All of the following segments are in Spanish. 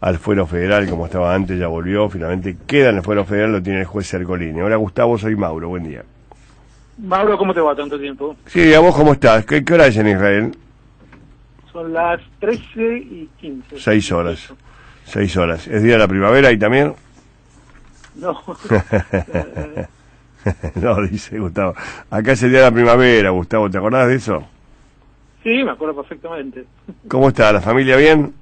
al fuero federal como estaba antes, ya volvió, finalmente queda en el fuero federal, lo tiene el juez Ercolini. Hola Gustavo, soy Mauro, buen día. Mauro, ¿cómo te va tanto tiempo? Sí, ¿a vos cómo estás? ¿Qué hora es en Israel? Son las 13:15. 6 horas. 6 horas. ¿Es día de la primavera ahí también? No. No, dice Gustavo. Acá es el día de la primavera, Gustavo, ¿te acordás de eso? Sí, me acuerdo perfectamente. ¿Cómo está? ¿La familia bien?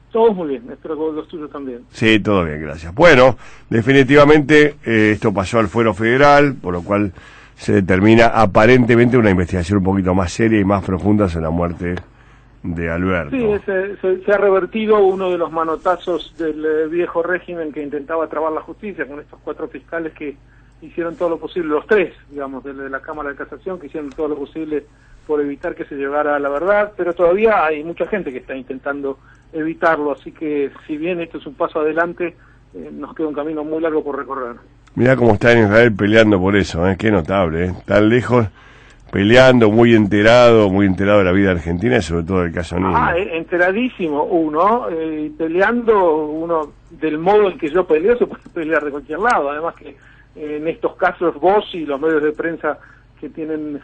Todos muy bien, espero que los tuyos también. Sí, todo bien, gracias. Bueno, definitivamente esto pasó al fuero federal, por lo cual se determina aparentemente una investigación un poquito más seria y más profunda sobre la muerte de Alberto. Sí, se ha revertido uno de los manotazos del viejo régimen que intentaba trabar la justicia con estos 4 fiscales que hicieron todo lo posible, los 3, digamos, de la Cámara de Casación, que hicieron todo lo posible por evitar que se llegara a la verdad, pero todavía hay mucha gente que está intentando evitarlo, así que si bien esto es un paso adelante, nos queda un camino muy largo por recorrer. Mirá cómo está en Israel peleando por eso, qué notable, tan lejos, peleando, muy enterado de la vida argentina y sobre todo del caso Niño. Enteradísimo uno, peleando uno del modo en que yo peleo, se puede pelear de cualquier lado, además que en estos casos vos y los medios de prensa que tienen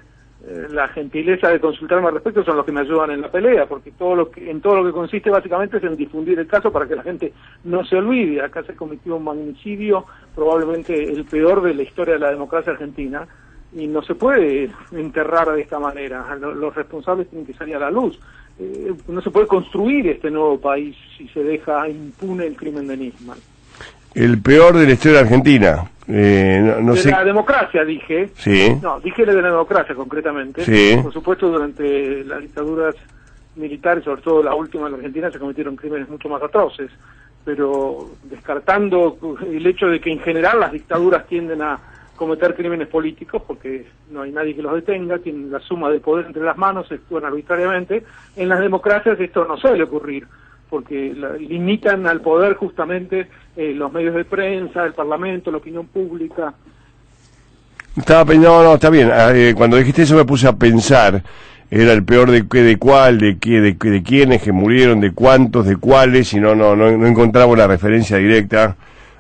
la gentileza de consultarme al respecto son los que me ayudan en la pelea, porque todo lo que consiste básicamente es en difundir el caso para que la gente no se olvide. Acá se cometió un magnicidio, probablemente el peor de la historia de la democracia argentina, y no se puede enterrar de esta manera. Los responsables tienen que salir a la luz. No se puede construir este nuevo país si se deja impune el crimen de Nisman. El peor de la historia argentina. No sé. La democracia, dije. Sí. No, dije de la democracia concretamente. Sí. Por supuesto, durante las dictaduras militares, sobre todo la última en la Argentina, se cometieron crímenes mucho más atroces. Pero descartando el hecho de que en general las dictaduras tienden a cometer crímenes políticos, porque no hay nadie que los detenga, tienen la suma de poder entre las manos, actúan arbitrariamente, en las democracias esto no suele ocurrir, porque limitan al poder justamente los medios de prensa, el parlamento, la opinión pública. No, está bien. Cuando dijiste eso me puse a pensar, era el peor de cuál, de quiénes que murieron, de cuántos, de cuáles, y no encontraba una referencia directa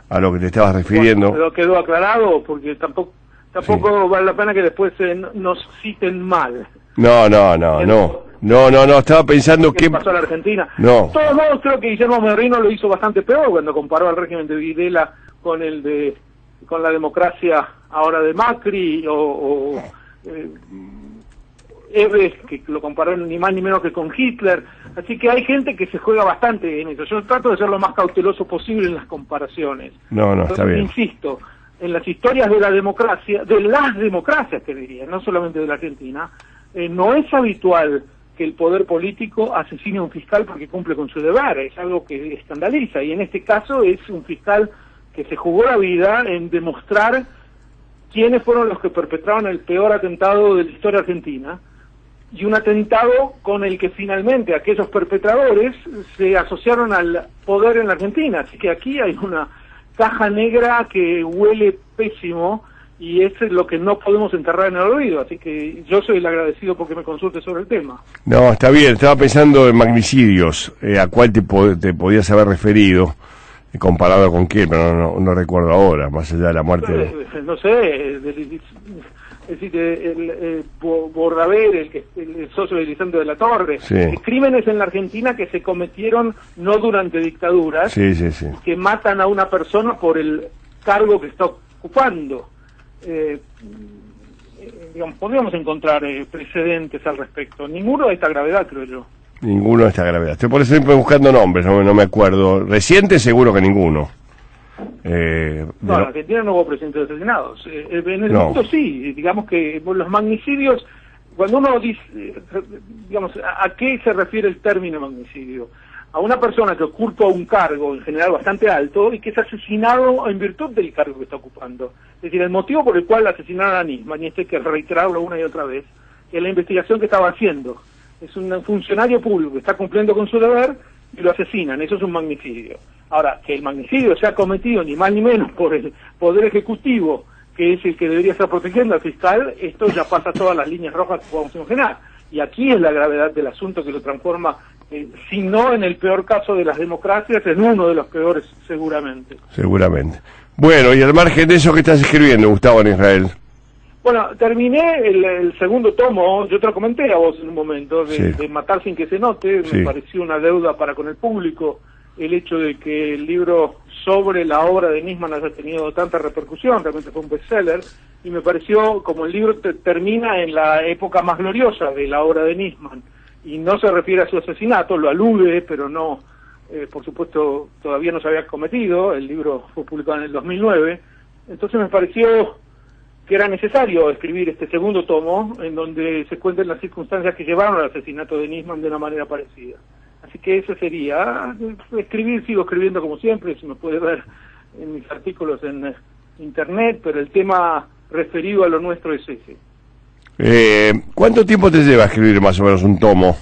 a lo que te estabas refiriendo. Bueno, pero quedó aclarado, porque tampoco sí. Vale la pena que después nos citen mal. No, estaba pensando ¿Qué pasó a la Argentina? No. De todos modos, creo que Guillermo Merino lo hizo bastante peor cuando comparó al régimen de Videla con la democracia ahora de Macri, o Eves, que lo comparó ni más ni menos que con Hitler. Así que hay gente que se juega bastante en eso. Yo trato de ser lo más cauteloso posible en las comparaciones. No, está bien. Insisto, en las historias de la democracia, de las democracias que diría, no solamente de la Argentina, no es habitual que el poder político asesine a un fiscal porque cumple con su deber, es algo que escandaliza, y en este caso es un fiscal que se jugó la vida en demostrar quiénes fueron los que perpetraron el peor atentado de la historia argentina, y un atentado con el que finalmente aquellos perpetradores se asociaron al poder en la Argentina, así que aquí hay una caja negra que huele pésimo, y es lo que no podemos enterrar en el olvido, así que yo soy el agradecido porque me consulte sobre el tema. No, está bien, estaba pensando en magnicidios, a cuál te podías haber referido, comparado con quién, pero no recuerdo ahora, más allá de la muerte. No sé, es decir, el Bordaber, el socio de Lisandro de la Torre, sí. Crímenes en la Argentina que se cometieron no durante dictaduras, sí. que matan a una persona por el cargo que está ocupando. Digamos, podríamos encontrar precedentes al respecto. Ninguno de esta gravedad, creo yo. Ninguno de esta gravedad. Estoy por eso siempre buscando nombres, no me acuerdo. Reciente seguro que ninguno. En Argentina no hubo presidentes asesinados. En el mundo sí. Digamos que los magnicidios, cuando uno dice, digamos, ¿a qué se refiere el término magnicidio? A una persona que ocupa un cargo, en general bastante alto, y que es asesinado en virtud del cargo que está ocupando. Es decir, el motivo por el cual asesinaron a Nisman, y esto hay que reiterarlo una y otra vez, es la investigación que estaba haciendo. Es un funcionario público que está cumpliendo con su deber y lo asesinan. Eso es un magnicidio. Ahora, que el magnicidio sea cometido ni más ni menos por el Poder Ejecutivo, que es el que debería estar protegiendo al fiscal, esto ya pasa todas las líneas rojas que podemos imaginar. Y aquí es la gravedad del asunto que lo transforma si no en el peor caso de las democracias, en uno de los peores seguramente. Seguramente. Bueno, y al margen de eso, ¿qué estás escribiendo, Gustavo, en Israel? Bueno, terminé el segundo tomo, yo te lo comenté a vos en un momento, de Matar sin que se note, me pareció una deuda para con el público el hecho de que el libro sobre la obra de Nisman haya tenido tanta repercusión, realmente fue un bestseller, y me pareció, como el libro termina en la época más gloriosa de la obra de Nisman, y no se refiere a su asesinato, lo alude, pero no, por supuesto, todavía no se había cometido, el libro fue publicado en el 2009, entonces me pareció que era necesario escribir este segundo tomo, en donde se cuenten las circunstancias que llevaron al asesinato de Nisman de una manera parecida. Así que eso sería, escribir, sigo escribiendo como siempre, se me puede ver en mis artículos en internet, pero el tema referido a lo nuestro es ese. ¿Cuánto tiempo te lleva a escribir más o menos un tomo?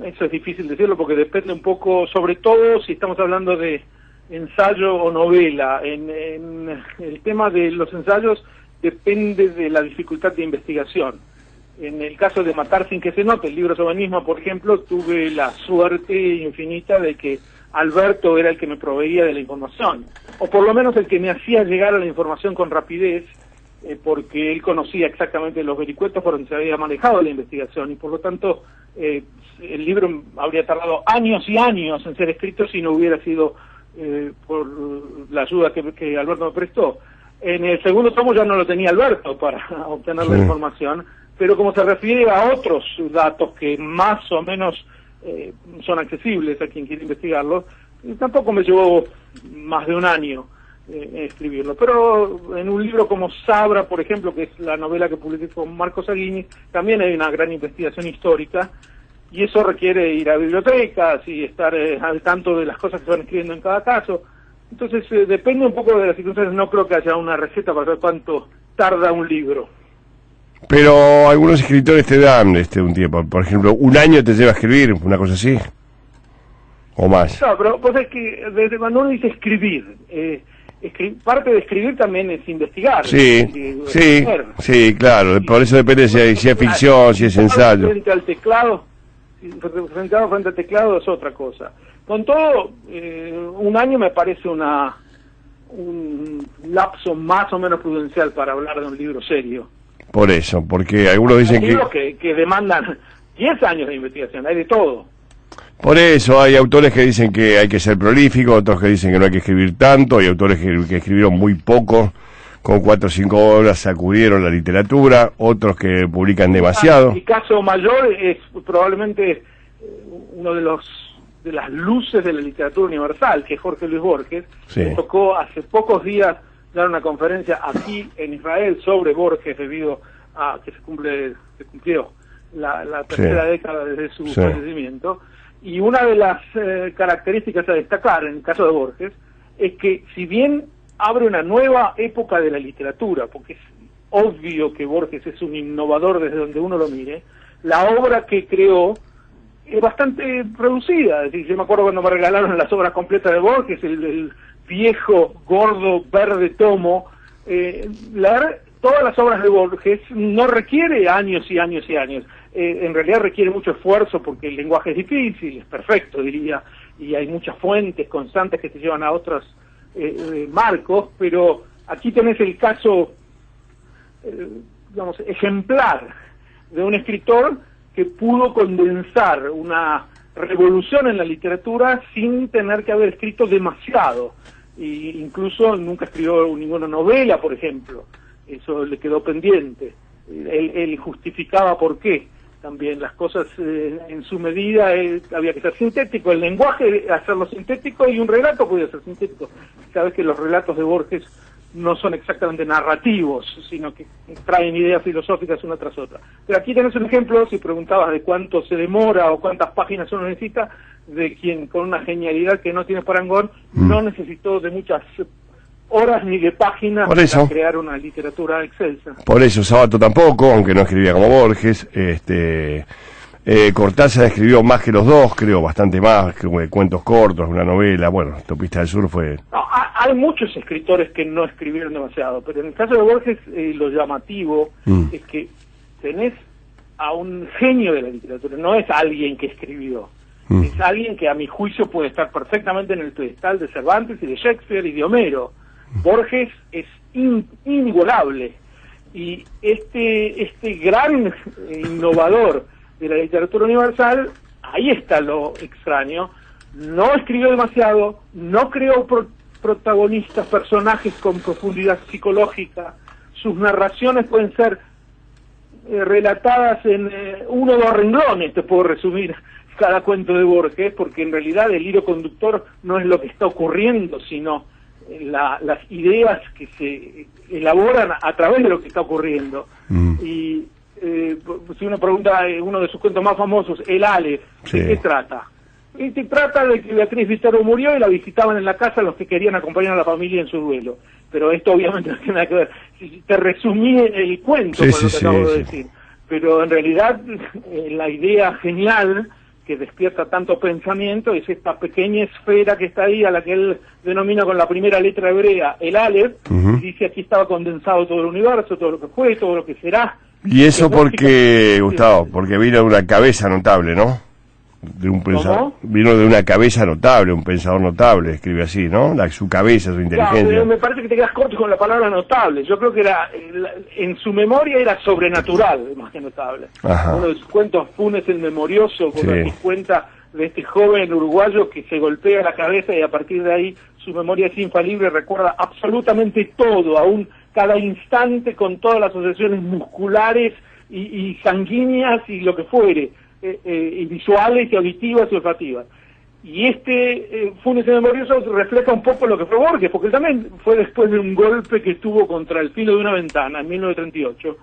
Eso es difícil decirlo porque depende un poco, sobre todo si estamos hablando de ensayo o novela. En el tema de los ensayos depende de la dificultad de investigación. En el caso de Matar sin que se note, el libro sobre Nisman, por ejemplo, tuve la suerte infinita de que Alberto era el que me proveía de la información, o por lo menos el que me hacía llegar a la información con rapidez, porque él conocía exactamente los vericuetos por donde se había manejado la investigación, y por lo tanto el libro habría tardado años y años en ser escrito si no hubiera sido por la ayuda que Alberto me prestó. En el segundo tomo ya no lo tenía Alberto para obtener la información, pero como se refiere a otros datos que más o menos son accesibles a quien quiere investigarlos, tampoco me llevó más de un año escribirlo. Pero en un libro como Sabra, por ejemplo, que es la novela que publiqué con Marco Saguini, también hay una gran investigación histórica, y eso requiere ir a bibliotecas y estar al tanto de las cosas que se van escribiendo en cada caso. Entonces depende un poco de las circunstancias, no creo que haya una receta para saber cuánto tarda un libro. Pero algunos escritores te dan un tiempo, por ejemplo, un año te lleva a escribir, una cosa así, o más. No, pero pues es que desde cuando uno dice escribir, parte de escribir también es investigar. Sí, claro, por eso depende si es ficción, si es ensayo. Frente al teclado es otra cosa. Con todo, un año me parece un lapso más o menos prudencial para hablar de un libro serio. Por eso, porque algunos dicen que demandan 10 años de investigación, hay de todo. Por eso hay autores que dicen que hay que ser prolífico, otros que dicen que no hay que escribir tanto, hay autores que escribieron muy poco, con 4 o 5 obras sacudieron la literatura, otros que publican demasiado. Mi caso mayor es probablemente uno de las luces de la literatura universal, que es Jorge Luis Borges. Sí. Me tocó hace pocos días dar una conferencia aquí en Israel sobre Borges debido a que se cumplió la tercera década desde su fallecimiento, y una de las características a destacar en el caso de Borges es que si bien abre una nueva época de la literatura, porque es obvio que Borges es un innovador desde donde uno lo mire, la obra que creó es bastante reducida. Es decir, yo me acuerdo cuando me regalaron las obras completas de Borges, el viejo, gordo, verde tomo. Leer todas las obras de Borges no requiere años y años y años. En realidad requiere mucho esfuerzo porque el lenguaje es difícil, es perfecto, diría, y hay muchas fuentes constantes que te llevan a otros marcos, pero aquí tenés el caso, digamos, ejemplar de un escritor que pudo condensar una revolución en la literatura sin tener que haber escrito demasiado. Y incluso nunca escribió ninguna novela, por ejemplo. Eso le quedó pendiente. Él justificaba por qué. También las cosas en su medida había que ser sintético. El lenguaje, hacerlo sintético, y un relato podía ser sintético. Sabes que los relatos de Borges no son exactamente narrativos, sino que traen ideas filosóficas una tras otra. Pero aquí tenés un ejemplo, si preguntabas de cuánto se demora o cuántas páginas uno necesita, de quien con una genialidad que no tiene parangón, no necesitó de muchas horas ni de páginas para crear una literatura excelsa. Por eso Sabato tampoco, aunque no escribía como Borges. Cortázar escribió más que los dos, creo, bastante más, cuentos cortos, una novela. Bueno, Autopista del Sur fue... No, hay muchos escritores que no escribieron demasiado, pero en el caso de Borges lo llamativo es que tenés a un genio de la literatura, no es alguien que escribió, es alguien que a mi juicio puede estar perfectamente en el pedestal de Cervantes y de Shakespeare y de Homero. Borges es inigualable, y este gran innovador de la literatura universal, ahí está lo extraño, no escribió demasiado, no creó protagonistas, personajes con profundidad psicológica, sus narraciones pueden ser relatadas en 1 o 2 renglones, te puedo resumir cada cuento de Borges, porque en realidad el hilo conductor no es lo que está ocurriendo, sino las ideas que se elaboran a través de lo que está ocurriendo. Y si uno pregunta, uno de sus cuentos más famosos, El Aleph, ¿de qué trata? Y se trata de que Beatriz Vistero murió y la visitaban en la casa los que querían acompañar a la familia en su duelo. Pero esto obviamente no tiene nada que ver. Te resumí el cuento con lo que acabo de decir. Pero en realidad la idea genial que despierta tanto pensamiento es esta pequeña esfera que está ahí, a la que él denomina con la primera letra hebrea el Aleph, y dice aquí estaba condensado todo el universo, todo lo que fue, todo lo que será. Y eso porque, Gustavo, porque vino de una cabeza notable, ¿no? De un pensador, vino de una cabeza notable, un pensador notable, escribe así, ¿no? Su cabeza, su inteligencia. Claro, me parece que te quedas corto con la palabra notable. Yo creo que en su memoria era sobrenatural, más que notable. Ajá. Uno de sus cuentos, Funes el Memorioso, que cuenta de este joven uruguayo que se golpea la cabeza y a partir de ahí su memoria es infalible, recuerda absolutamente todo, aún cada instante, con todas las asociaciones musculares y sanguíneas y lo que fuere. Y visuales y auditivas y olfativas. Y Funes el Memorioso refleja un poco lo que fue Borges, porque también fue después de un golpe que tuvo contra el filo de una ventana en 1938,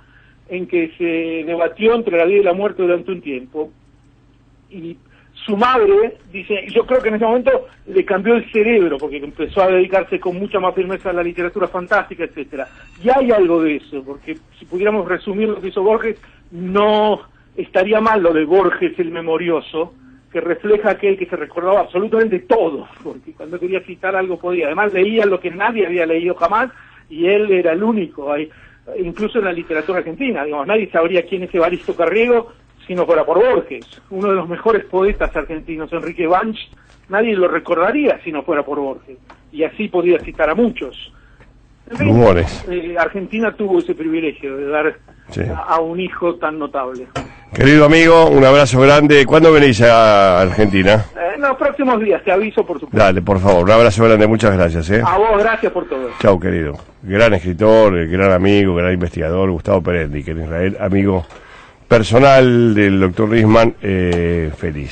en que se debatió entre la vida y la muerte durante un tiempo, y su madre, dice, yo creo que en ese momento le cambió el cerebro, porque empezó a dedicarse con mucha más firmeza a la literatura fantástica, etcétera. Y hay algo de eso, porque si pudiéramos resumir lo que hizo Borges, no estaría mal lo de Borges el Memorioso, que refleja aquel que se recordaba absolutamente todo, porque cuando quería citar algo podía. Además leía lo que nadie había leído jamás, y él era el único, incluso en la literatura argentina, digamos, nadie sabría quién es Evaristo Carriego si no fuera por Borges. Uno de los mejores poetas argentinos, Enrique Banch, nadie lo recordaría si no fuera por Borges, y así podía citar a muchos. Rumores. Argentina tuvo ese privilegio de dar a un hijo tan notable. Querido amigo, un abrazo grande. ¿Cuándo venís a Argentina? En los próximos días, te aviso por supuesto. Dale, por favor, un abrazo grande, muchas gracias. A vos, gracias por todo. Chau, querido. Gran escritor, gran amigo, gran investigador, Gustavo Perendi, que en Israel, amigo personal del doctor Risman, feliz.